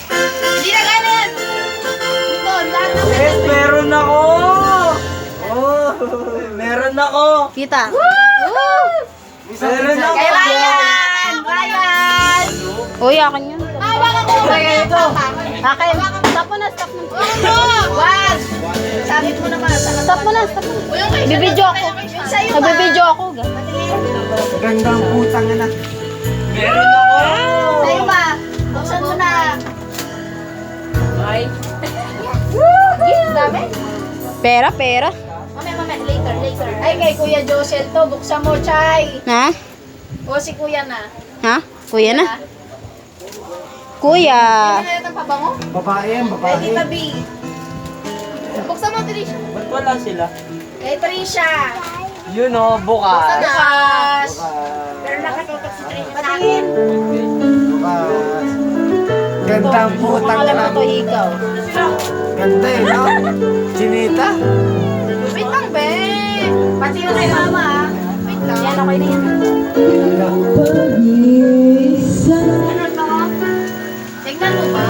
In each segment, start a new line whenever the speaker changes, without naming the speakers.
Hindi na ganun! Ito, lahat ng
Yes, meron ako! Oh, meron ako!
Kita.
Meron ako!
Kay Ryan! Ryan!
Uy, akin yun.
Hawak ako! Kaya ito!
Akin. Stop mo na, stop mo.
Ano? Wag! Sabit mo naman.
Stop mo na, stop mo. Bibidyo ako.
Yung sa'yo ba?
Nagbibidyo ako.
Gandang putang na. Meron ako!
Sa'yo ba? Buksan mo na. Yes, dami?
Pera, pera.
Mamaya, later. Ay, kay Kuya Josel to. Buksan mo, Chay.
Ha?
O, si Kuya na.
Ha? Kuya na? Kuya.
Ano na itong pabango?
Babae yan,
Kay
babae.
Tita B. Buksan mo, Trisha.
Ba't wala sila?
Kay Trisha.
Yun o, bukas.
Bukas.
Bukas.
nakatutok si Trisha sa akin.
Bukas. Gandang putang
Alam
na.
mo to, ikaw.
Ganda eh, no? Chinita.
Wait lang, be. Pati yung kay mama, ah. Wait lang.
Yan, okay na yan.
Ano to? Tignan mo ba?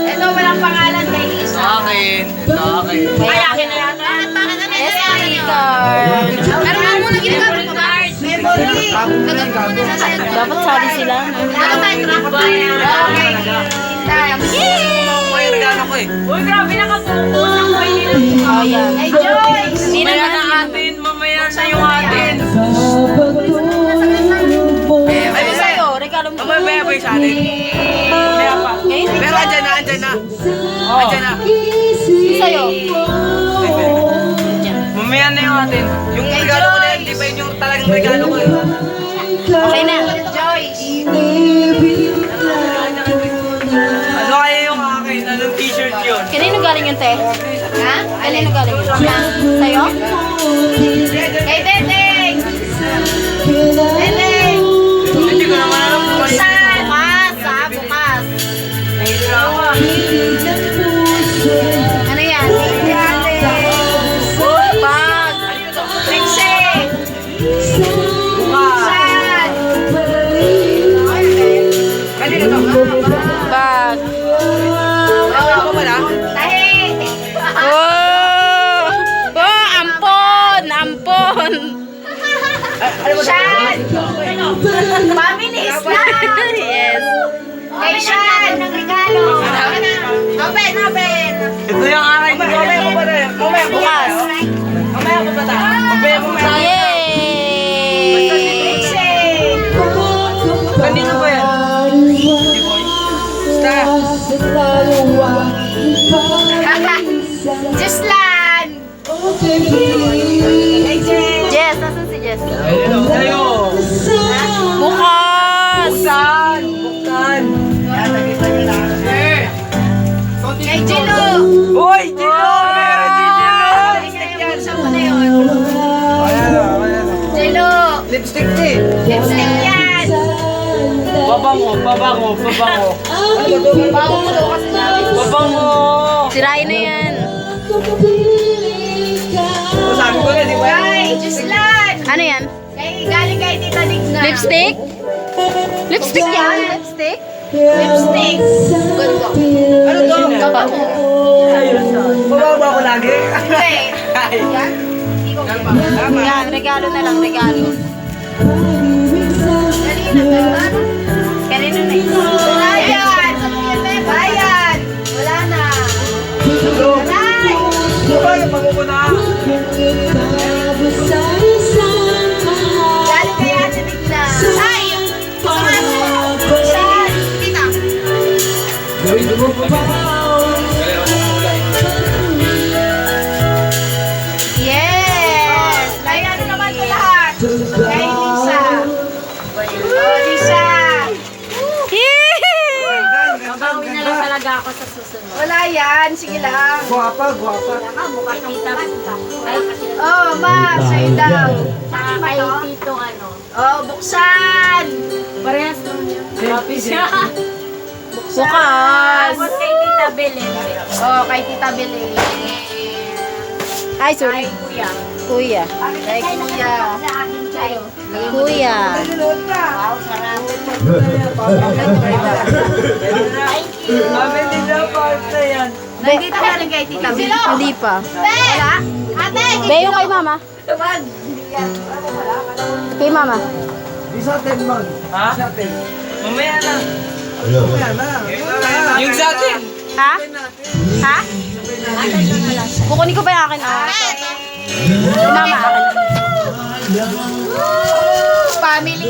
Ito, walang pangalan kay Lisa.
Akin. Ito akin.
Ay, akin na yata. Bakit ano
Yes,
yan?
card.
Pero mo muna ginagawa ko card. Memory. Nagagawin na sa'yo.
Dapat sali sila.
Ano tayo, track ba? Okay. Time.
May regalo ko eh.
Uy, grabe nakafocus. Ang boy nila.
Oh, yan.
Hey, Joyce!
Hindi
Mamaya
naman.
na atin, mamaya na yung atin.
Ano sa'yo? Regalo mo.
Mamaya ba yung sa atin? Mamaya pa. Pero andyan na, andyan na. Andyan na.
Sa'yo.
Mamaya na yung atin. Yung regalo ko na yan, di ba yun yung talagang regalo ko eh.
Okay na.
Joyce!
Ano kaya yung akin? Anong t-shirt yun?
Kanino galing yun, te?
Ha?
Kanino galing yun? Sa'yo?
Kay Dedeng! Dedeng!
Hindi ko naman alam kung ano.
Bukas! Bukas!
Nahihirapan.
Ano yan?
Bag! Trixie!
Bukas.
Saan?
Kanina to?
Bag.
Ako ba na?
Tahi!
Oh! Oh, ampon! Ampon!
Shan! Paminis na!
Yes.
Kay Shan! Ng regalo! Open!
Ito yung akin. Mamaya ko ba na yan? Mamaya ko ba
Bukas.
Mamaya ko ba na? Mamaya ko ba na?
Yay!
Trixie!
Kanino ba yan? Basta.
Juslan! Kay Jen!
Jess, nasan si Jess?
Sa'yo.
Bukas!
Buksan. Buksan.
Kay Jilo!
Uy, Gino! Meron din Gino!
Buksan mo na yun.
Ayan o, ayan o.
Jilo!
Lipstick din.
Lipstick yan!
Babango, babango, babango.
Bago mo daw kasi namin.
Babango!
Sirain na yan.
O, sabi ko na, di ba?
Kay Juslan!
Ano yan?
Galing kay Tita Digna.
Lipstick? Lipstick yan? Lipstick?
Lipstick. Ganda.
Ano to?
Babango.
Babango ako lagi.
Hindi.
Ay.
Yan? Hindi ko pa.
Yan, regalo na lang, regalo.
Dali na ba?
Kanino na yun?
Bayan! Bayan! Wala na. Nay!
Ano ba yung pangukuna?
Galing kay Ate Digna. Ay! Kasama mo. Saan? Tita.
Yes!
Ay, ano naman ito lahat? Kay Lisa. Oh, Lisa.
Babawi na lang talaga ako sa susunod.
Wala yan. Sige lang.
Guwapa, guwapa.
Oh, ma. Sa'yo daw.
Saka kay Tito ano.
Oh, buksan.
Parehas naman yun.
Buksan.
Tapos kay Tita Belen.
Oh, kay Tita Belen.
Ay, sorry.
Kuya.
Kuya.
Kay Kuya.
Kuya.
Wow, sarap.
Amin din na part na yan.
Nandito na rin kay Tita Bel.
Hindi pa.
Wala? Ate!
Be, yung kay mama.
Wag.
Kay mama.
Ha? Mamaya na. Yung sa atin.
Ha? Ha? Kukunin ko ba yung akin? Kay mama.
Family.